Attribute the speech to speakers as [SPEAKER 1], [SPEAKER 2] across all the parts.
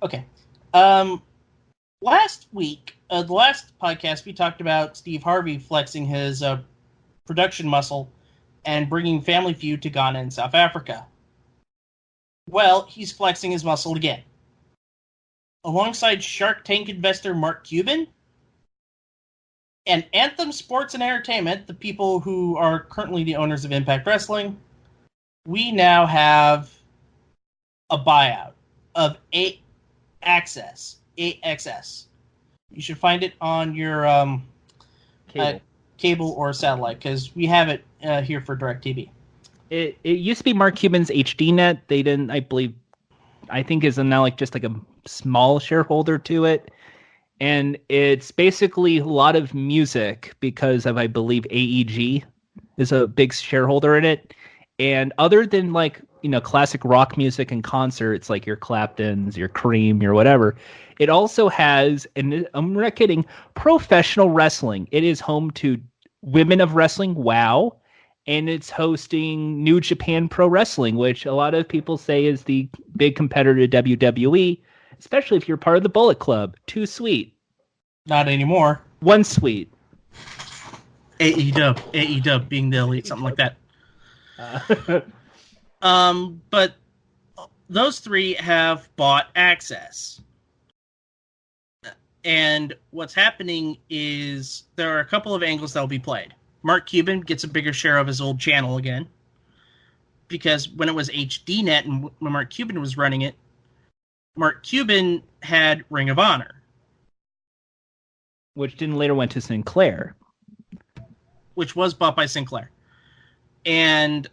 [SPEAKER 1] Okay. Last week, the last podcast, we talked about Steve Harvey flexing his production muscle and bringing Family Feud to Ghana and South Africa. Well, he's flexing his muscle again. Alongside Shark Tank investor Marc Cuban and Anthem Sports and Entertainment, the people who are currently the owners of Impact Wrestling, we now have a buyout of AXS. You should find it on your cable or satellite, because we have it here for DirecTV.
[SPEAKER 2] It used to be Marc Cuban's HDNet. They didn't, I think is now just like a small shareholder to it. And it's basically a lot of music because of, I believe, AEG is a big shareholder in it. And other than classic rock music and concerts, like your Claptons, your Cream, your whatever, it also has, and I'm not kidding, professional wrestling. It is home to Women of Wrestling, WOW, and it's hosting New Japan Pro Wrestling, which a lot of people say is the big competitor to WWE, especially if you're part of the Bullet Club. Too sweet.
[SPEAKER 1] Not anymore.
[SPEAKER 2] One sweet.
[SPEAKER 1] AEW being the elite, something like that. But those three have bought Access. And what's happening is there are a couple of angles that will be played. Marc Cuban gets a bigger share of his old channel again, because when it was HDNet and when Marc Cuban was running it, Marc Cuban had Ring of Honor,
[SPEAKER 2] which didn't later went to Sinclair,
[SPEAKER 1] which was bought by Sinclair. And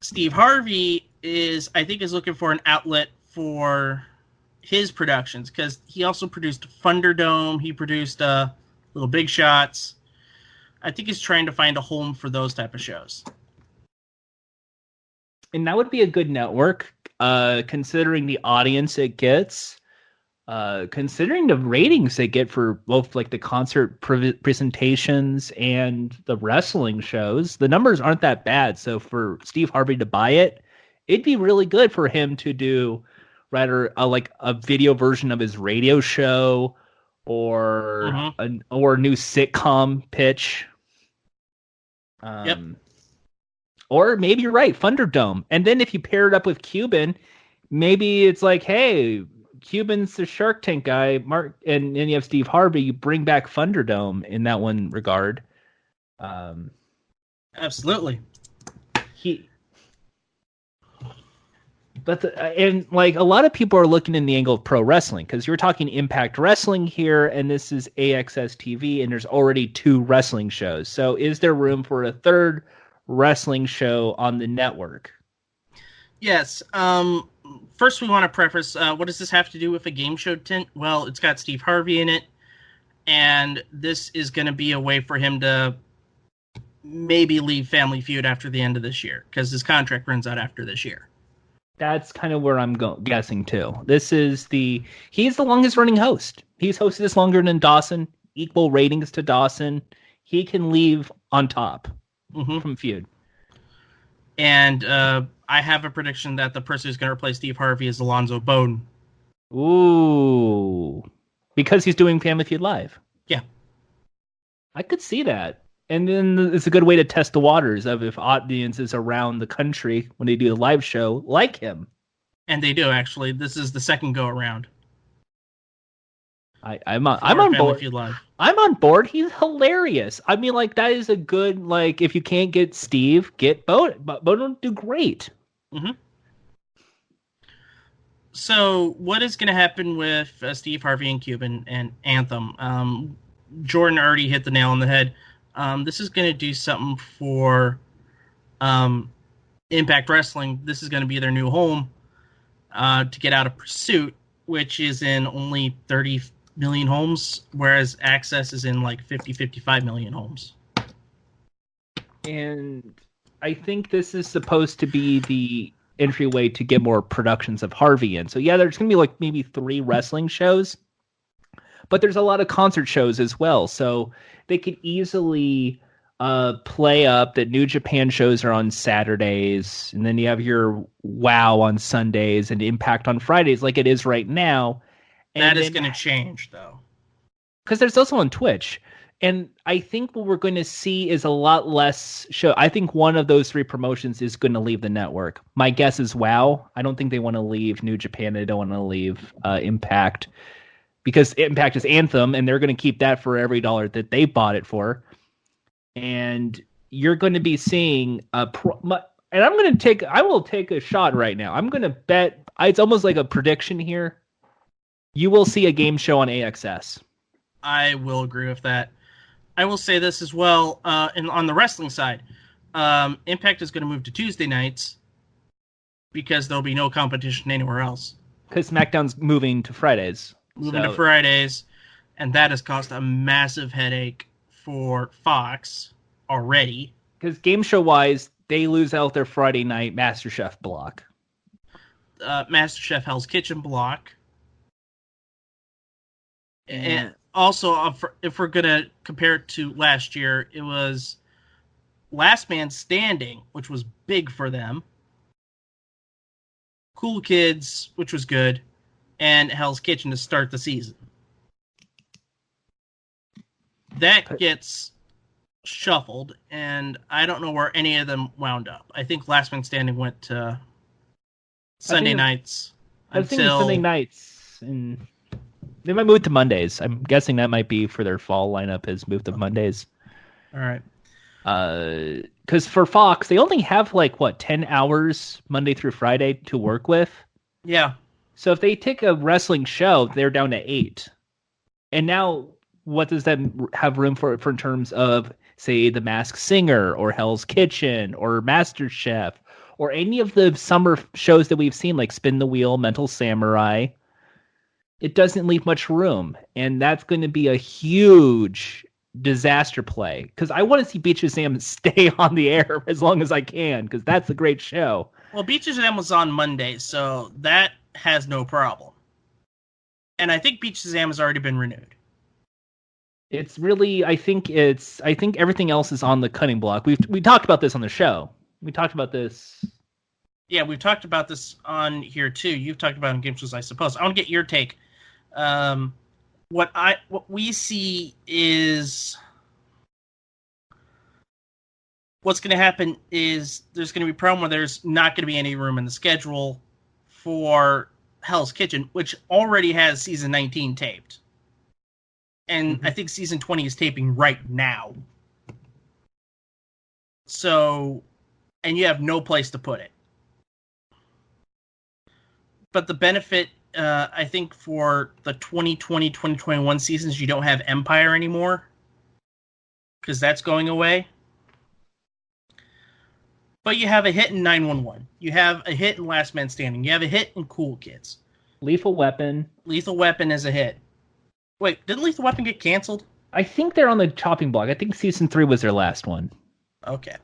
[SPEAKER 1] Steve Harvey is looking for an outlet for his productions, because he also produced Thunderdome. He produced Little Big Shots. I think he's trying to find a home for those type of shows.
[SPEAKER 2] And that would be a good network, considering the audience it gets, considering the ratings they get for both the concert presentations and the wrestling shows. The numbers aren't that bad. So for Steve Harvey to buy it, it'd be really good for him to do rather a video version of his radio show, or a new sitcom pitch.
[SPEAKER 1] Yep.
[SPEAKER 2] Or maybe you're right, Thunderdome. And then if you pair it up with Cuban, maybe it's hey, Cuban's the Shark Tank guy, Mark, and then you have Steve Harvey. You bring back Thunderdome in that one regard.
[SPEAKER 1] Absolutely.
[SPEAKER 2] But a lot of people are looking in the angle of pro wrestling, because you're talking Impact Wrestling here, and this is AXStv, and there's already 2 wrestling shows. So is there room for a third wrestling show on the network?
[SPEAKER 1] Yes. First, we want to preface, what does this have to do with a game show tint? Well, it's got Steve Harvey in it, and this is going to be a way for him to maybe leave Family Feud after the end of this year, because his contract runs out after this year.
[SPEAKER 2] That's kind of where I'm guessing too. He's the longest running host. He's hosted this longer than Dawson, equal ratings to Dawson. He can leave on top from Feud.
[SPEAKER 1] And I have a prediction that the person who's going to replace Steve Harvey is Alonzo Bowden.
[SPEAKER 2] Ooh. Because he's doing Family Feud Live.
[SPEAKER 1] Yeah.
[SPEAKER 2] I could see that. And then it's a good way to test the waters of if audiences around the country, when they do the live show, like him.
[SPEAKER 1] And they do, actually. This is the second go around.
[SPEAKER 2] I'm on board. I'm on board. He's hilarious. I mean, that is a good, if you can't get Steve, get Bowden. Bowden will do great.
[SPEAKER 1] Mm-hmm. So what is going to happen with Steve Harvey and Cuban and Anthem? Jordan already hit the nail on the head. This is going to do something for Impact Wrestling. This is going to be their new home to get out of Pursuit, which is in only 30 million homes, whereas Access is in 55 million homes.
[SPEAKER 2] And I think this is supposed to be the entryway to get more productions of Harvey in. So yeah, there's going to be maybe 3 wrestling shows, but there's a lot of concert shows as well. So they could easily play up that New Japan shows are on Saturdays, and then you have your WOW on Sundays and Impact on Fridays, like it is right now.
[SPEAKER 1] That is going to change, though.
[SPEAKER 2] Because there's also on Twitch. And I think what we're going to see is a lot less show. I think one of those 3 promotions is going to leave the network. My guess is WoW. I don't think they want to leave New Japan. They don't want to leave Impact. Because Impact is Anthem, and they're going to keep that for every dollar that they bought it for. And you're going to be seeing and I will take a shot right now. I'm going to bet, it's almost like a prediction here. You will see a game show on AXS.
[SPEAKER 1] I will agree with that. I will say this as well, and on the wrestling side, Impact is going to move to Tuesday nights because there'll be no competition anywhere else.
[SPEAKER 2] Because SmackDown's moving to Fridays.
[SPEAKER 1] Moving to Fridays, and that has caused a massive headache for Fox already.
[SPEAKER 2] Because game show-wise, they lose out their Friday night MasterChef block.
[SPEAKER 1] MasterChef Hell's Kitchen block. And also, if we're going to compare it to last year, it was Last Man Standing, which was big for them. Cool Kids, which was good. And Hell's Kitchen to start the season. That gets shuffled, and I don't know where any of them wound up. I think Last Man Standing went to Sunday nights.
[SPEAKER 2] I was thinking Sunday nights, and they might move to Mondays. I'm guessing that might be for their fall lineup is moved to Mondays.
[SPEAKER 1] All right.
[SPEAKER 2] Because for Fox, they only have 10 hours Monday through Friday to work with.
[SPEAKER 1] Yeah.
[SPEAKER 2] So if they take a wrestling show, they're down to 8. And now, what does that have room for in terms of, say, The Masked Singer or Hell's Kitchen or MasterChef or any of the summer shows that we've seen, like Spin the Wheel, Mental Samurai? It doesn't leave much room. And that's going to be a huge disaster play. Because I want to see Beach Jam stay on the air as long as I can, because that's a great show.
[SPEAKER 1] Well, Beach Jam was on Monday, so that has no problem. And I think Beach Jam has already been renewed.
[SPEAKER 2] It's really, I think everything else is on the cutting block. We talked about this on the show. We talked about this.
[SPEAKER 1] Yeah, we've talked about this on here too. You've talked about it in game shows, I suppose. I want to get your take. What we see is what's going to happen is there's going to be a problem where there's not going to be any room in the schedule for Hell's Kitchen, which already has season 19 taped. And I think season 20 is taping right now. So, and you have no place to put it. But the benefit, I think, for the 2020-2021 seasons, you don't have Empire anymore. Because that's going away. But you have a hit in 911. You have a hit in Last Man Standing. You have a hit in Cool Kids.
[SPEAKER 2] Lethal Weapon.
[SPEAKER 1] Lethal Weapon is a hit. Wait, didn't Lethal Weapon get canceled?
[SPEAKER 2] I think they're on the chopping block. I think season 3 was their last one.
[SPEAKER 1] Okay.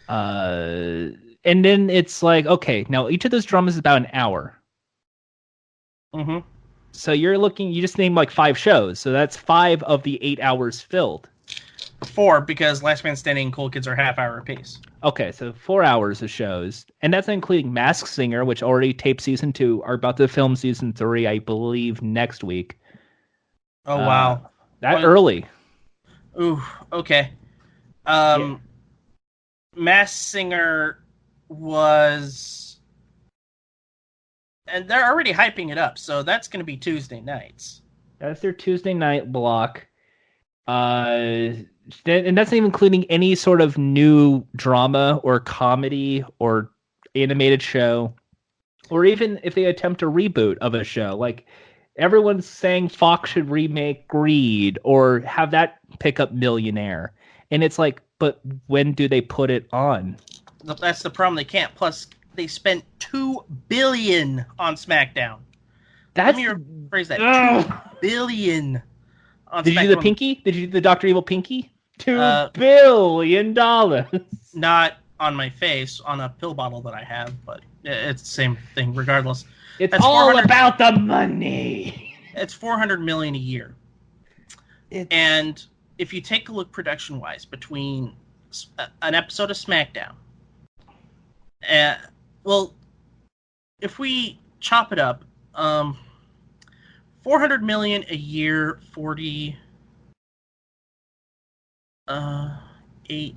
[SPEAKER 2] And then it's like, okay, now each of those dramas is about an hour.
[SPEAKER 1] Mm-hmm.
[SPEAKER 2] So you just named 5 shows. So that's 5 of the 8 hours filled.
[SPEAKER 1] 4, because Last Man Standing and Cool Kids are half-hour apiece.
[SPEAKER 2] Okay, so 4 hours of shows. And that's including Masked Singer, which already taped season 2, are about to film season 3, I believe, next week.
[SPEAKER 1] Oh, wow.
[SPEAKER 2] Early.
[SPEAKER 1] Ooh, okay. Masked Singer was... And they're already hyping it up, so that's going to be Tuesday nights.
[SPEAKER 2] That's their Tuesday night block. And that's not even including any sort of new drama or comedy or animated show. Or even if they attempt a reboot of a show. Like, everyone's saying Fox should remake Greed or have that pick up Millionaire. And it's like, but when do they put it on?
[SPEAKER 1] That's the problem. They can't. Plus, they spent $2 billion on SmackDown. Let me rephrase that. $2 billion on SmackDown.
[SPEAKER 2] Did you do the pinky? Did you do the Dr. Evil pinky? $2 billion.
[SPEAKER 1] Not on my face, on a pill bottle that I have, but it's the same thing regardless.
[SPEAKER 2] It's all about the money.
[SPEAKER 1] It's $400 million a year. And if you take a look production-wise between an episode of SmackDown, well, if we chop it up, $400 million a year, 8.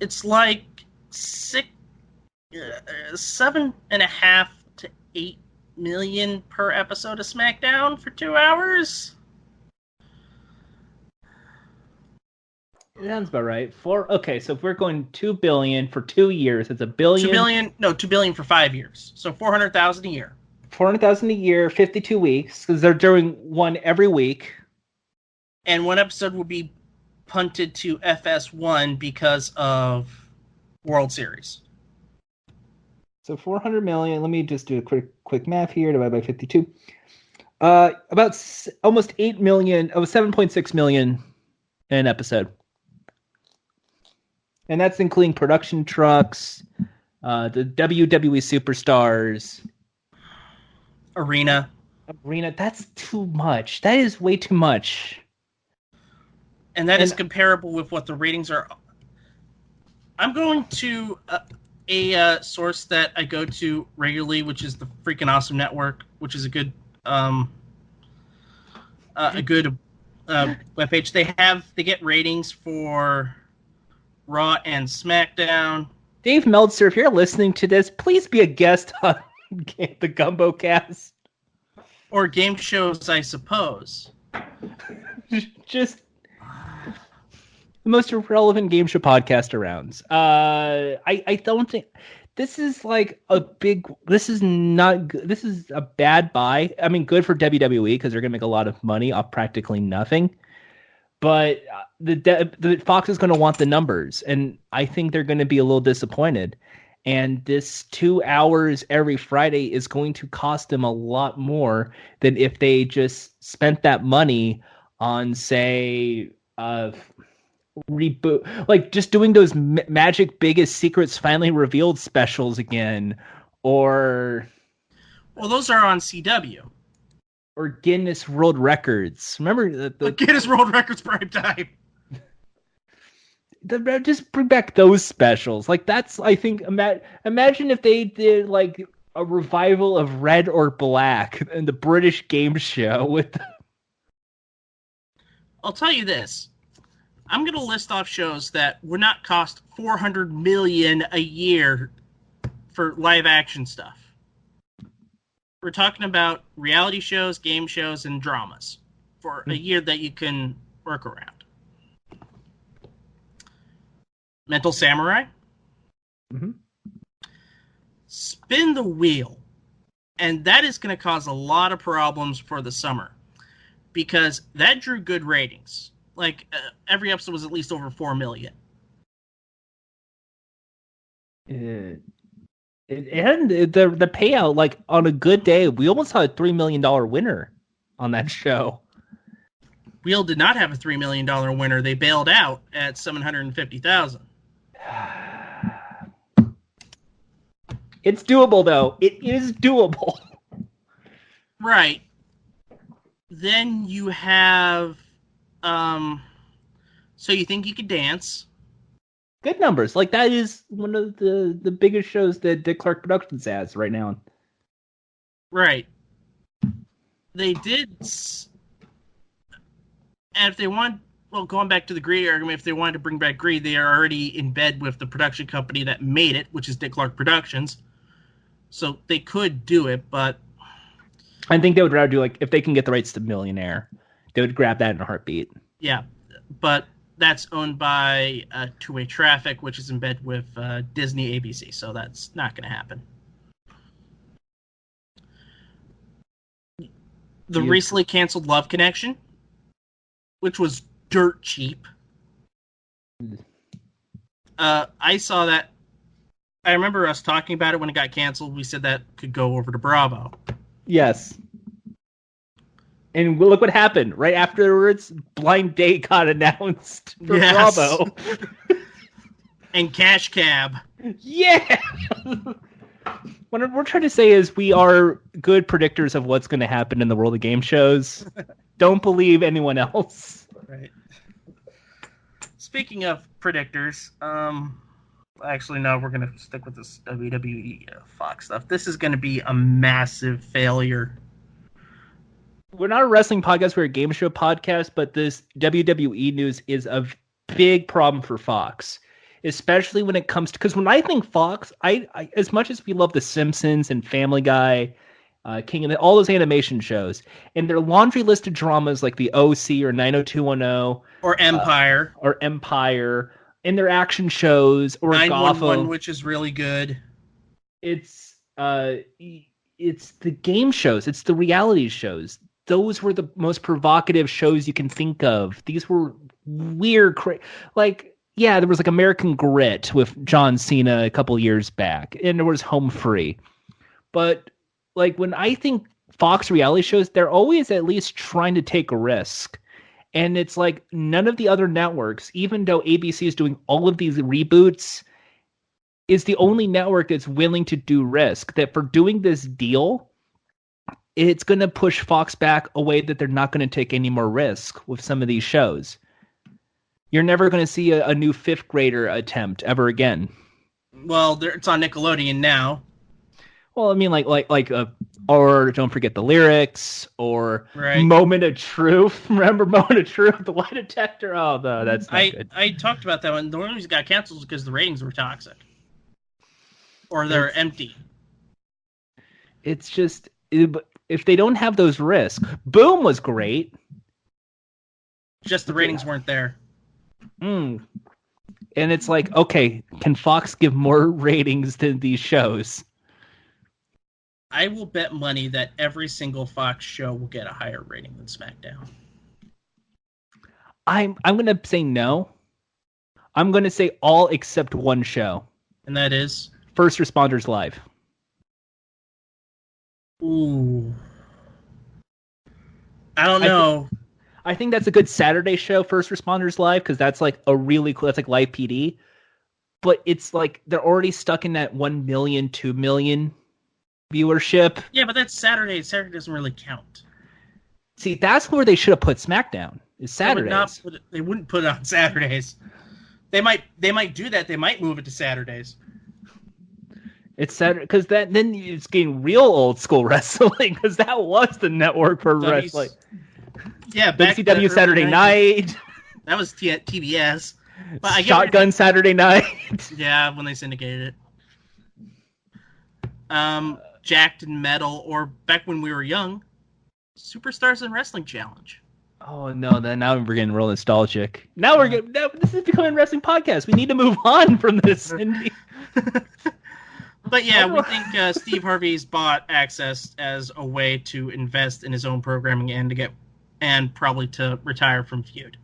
[SPEAKER 1] It's like 7.5 to 8 million per episode of SmackDown for 2 hours.
[SPEAKER 2] It sounds about right. Okay, so if we're going $2 billion for 2 years, it's $1 billion.
[SPEAKER 1] $2 billion for 5 years. So 400,000 a year.
[SPEAKER 2] 400,000 a year, 52 weeks, because they're doing one every week.
[SPEAKER 1] And one episode will be punted to FS1 because of World Series.
[SPEAKER 2] So 400 million. Let me just do a quick math here. Divided by 52. About almost 8 million. 7.6 million an episode. And that's including production trucks, the WWE superstars.
[SPEAKER 1] Arena.
[SPEAKER 2] That's too much. That is way too much.
[SPEAKER 1] And that is comparable with what the ratings are. I'm going to a source that I go to regularly, which is the Freaking Awesome Network, which is a good webpage. They get ratings for Raw and SmackDown.
[SPEAKER 2] Dave Meltzer, if you're listening to this, please be a guest on the Gumbocast.
[SPEAKER 1] Or game shows, I suppose.
[SPEAKER 2] Just the most irrelevant game show podcast around. I don't think this is like this is not good. This is a bad buy. I mean, good for WWE because they're going to make a lot of money off practically nothing. But the Fox is going to want the numbers, and I think they're going to be a little disappointed. And this 2 hours every Friday is going to cost them a lot more than if they just spent that money on, say, reboot, like just doing those Magic Biggest Secrets Finally Revealed specials again, or
[SPEAKER 1] those are on CW.
[SPEAKER 2] Or Guinness World Records. Remember the
[SPEAKER 1] Guinness World Records prime time.
[SPEAKER 2] Just bring back those specials. Like that's, I think, imagine if they did like a revival of Red or Black and the British game show with.
[SPEAKER 1] I'll tell you this. I'm going to list off shows that would not cost $400 million a year for live action stuff. We're talking about reality shows, game shows, and dramas for a year that you can work around. Mental Samurai.
[SPEAKER 2] Mm-hmm.
[SPEAKER 1] Spin the Wheel. And that is going to cause a lot of problems for the summer because that drew good ratings. Like every episode was at least over 4 million.
[SPEAKER 2] And the payout, like on a good day, we almost had a $3 million winner on that show.
[SPEAKER 1] Wheel did not have a $3 million winner. They bailed out at $750,000.
[SPEAKER 2] It's doable, though. It is doable.
[SPEAKER 1] Right. Then you have So You Think You Could Dance.
[SPEAKER 2] Good numbers. Like, that is one of the biggest shows that Dick Clark Productions has right now.
[SPEAKER 1] Right. They did... And if they want... Well, going back to the Greed argument, if they wanted to bring back Greed, they are already in bed with the production company that made it, which is Dick Clark Productions. So they could do it, but...
[SPEAKER 2] I think they would rather do, like, if they can get the rights to Millionaire, they would grab that in a heartbeat.
[SPEAKER 1] Yeah, but that's owned by Two-Way Traffic, which is in bed with Disney ABC, so that's not going to happen. The recently canceled Love Connection, which was dirt cheap. I saw that. I remember us talking about it when it got canceled. We said that could go over to Bravo.
[SPEAKER 2] Yes. And look what happened. Right afterwards, Blind Date got announced for Bravo.
[SPEAKER 1] And Cash Cab.
[SPEAKER 2] Yeah! What we're trying to say is we are good predictors of what's going to happen in the world of game shows. Don't believe anyone else.
[SPEAKER 1] Right. Speaking of predictors, actually, no, we're going to stick with this WWE Fox stuff. This is going to be a massive failure.
[SPEAKER 2] we're not a wrestling podcast, we're a game show podcast, but this WWE news is a big problem for Fox, especially when it comes to, because when I think Fox, I as much as we love The Simpsons and Family Guy, King of all those animation shows, and their laundry list of dramas like the OC or 90210
[SPEAKER 1] or
[SPEAKER 2] Empire, and their action shows or
[SPEAKER 1] 911,
[SPEAKER 2] Gotham,
[SPEAKER 1] which is really good.
[SPEAKER 2] It's the game shows, it's the reality shows. Those were the most provocative shows you can think of. These were weird, yeah, there was like American Grit with John Cena a couple years back, and there was Home Free. But like when I think Fox reality shows, they're always at least trying to take a risk. And it's like none of the other networks, even though ABC is doing all of these reboots, is the only network that's willing to do risk. That for doing this deal, it's going to push Fox back a way that they're not going to take any more risk with some of these shows. You're never going to see a new Fifth Grader attempt ever again.
[SPEAKER 1] Well, it's on Nickelodeon now.
[SPEAKER 2] Well, I mean, or Don't Forget the Lyrics, or
[SPEAKER 1] right.
[SPEAKER 2] Moment of Truth. Remember Moment of Truth, the lie detector? Oh, no, that's not good.
[SPEAKER 1] I talked about that one. The one that got canceled because the ratings were toxic. Or they're empty.
[SPEAKER 2] It's just, if they don't have those risks. Boom was great.
[SPEAKER 1] Just the ratings weren't there.
[SPEAKER 2] And it's like, okay, can Fox give more ratings than these shows?
[SPEAKER 1] I will bet money that every single Fox show will get a higher rating than SmackDown.
[SPEAKER 2] I'm going to say no. I'm going to say all except one show.
[SPEAKER 1] And that is?
[SPEAKER 2] First Responders Live.
[SPEAKER 1] Ooh. I don't know.
[SPEAKER 2] I think that's a good Saturday show, First Responders Live, because that's like a really cool, that's like Live PD. But it's like they're already stuck in that 1 million, 2 million viewership.
[SPEAKER 1] Yeah, but that's Saturday. Saturday doesn't really count.
[SPEAKER 2] See, that's where they should have put SmackDown. Is Saturdays.
[SPEAKER 1] They wouldn't put it on Saturdays. They might do that. They might move it to Saturdays.
[SPEAKER 2] It's Saturday because then it's getting real old school wrestling because that was the network for wrestling.
[SPEAKER 1] Yeah,
[SPEAKER 2] WCW Saturday Night.
[SPEAKER 1] That was TBS. But
[SPEAKER 2] Shotgun Saturday Night.
[SPEAKER 1] Yeah, when they syndicated it. Jacked and Metal, or back when we were young, Superstars and Wrestling Challenge.
[SPEAKER 2] Oh no! Now we're getting real nostalgic. Now this is becoming a wrestling podcast. We need to move on from this, Cyndi.
[SPEAKER 1] But yeah, we think Steve Harvey's bought Access as a way to invest in his own programming and probably to retire from Feud.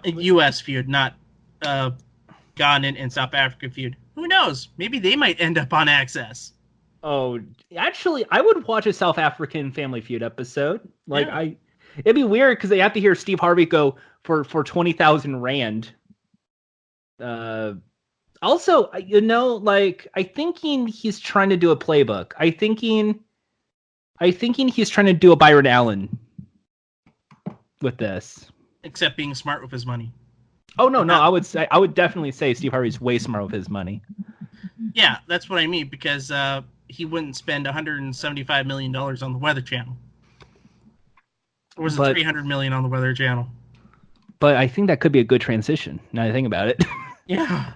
[SPEAKER 1] U.S. Feud, not Ghana and South Africa Feud. Who knows? Maybe they might end up on Access.
[SPEAKER 2] Oh, actually, I would watch a South African Family Feud episode. It'd be weird because they have to hear Steve Harvey go for 20,000 rand. Also, I thinking he's trying to do a playbook. I thinking he's trying to do a Byron Allen with this.
[SPEAKER 1] Except being smart with his money.
[SPEAKER 2] Oh no! I would definitely say Steve Harvey's way smart with his money.
[SPEAKER 1] Yeah, that's what I mean because he wouldn't spend $175 million on the Weather Channel. Or was it $300 million on the Weather Channel?
[SPEAKER 2] But I think that could be a good transition. Now that I think about it.
[SPEAKER 1] Yeah.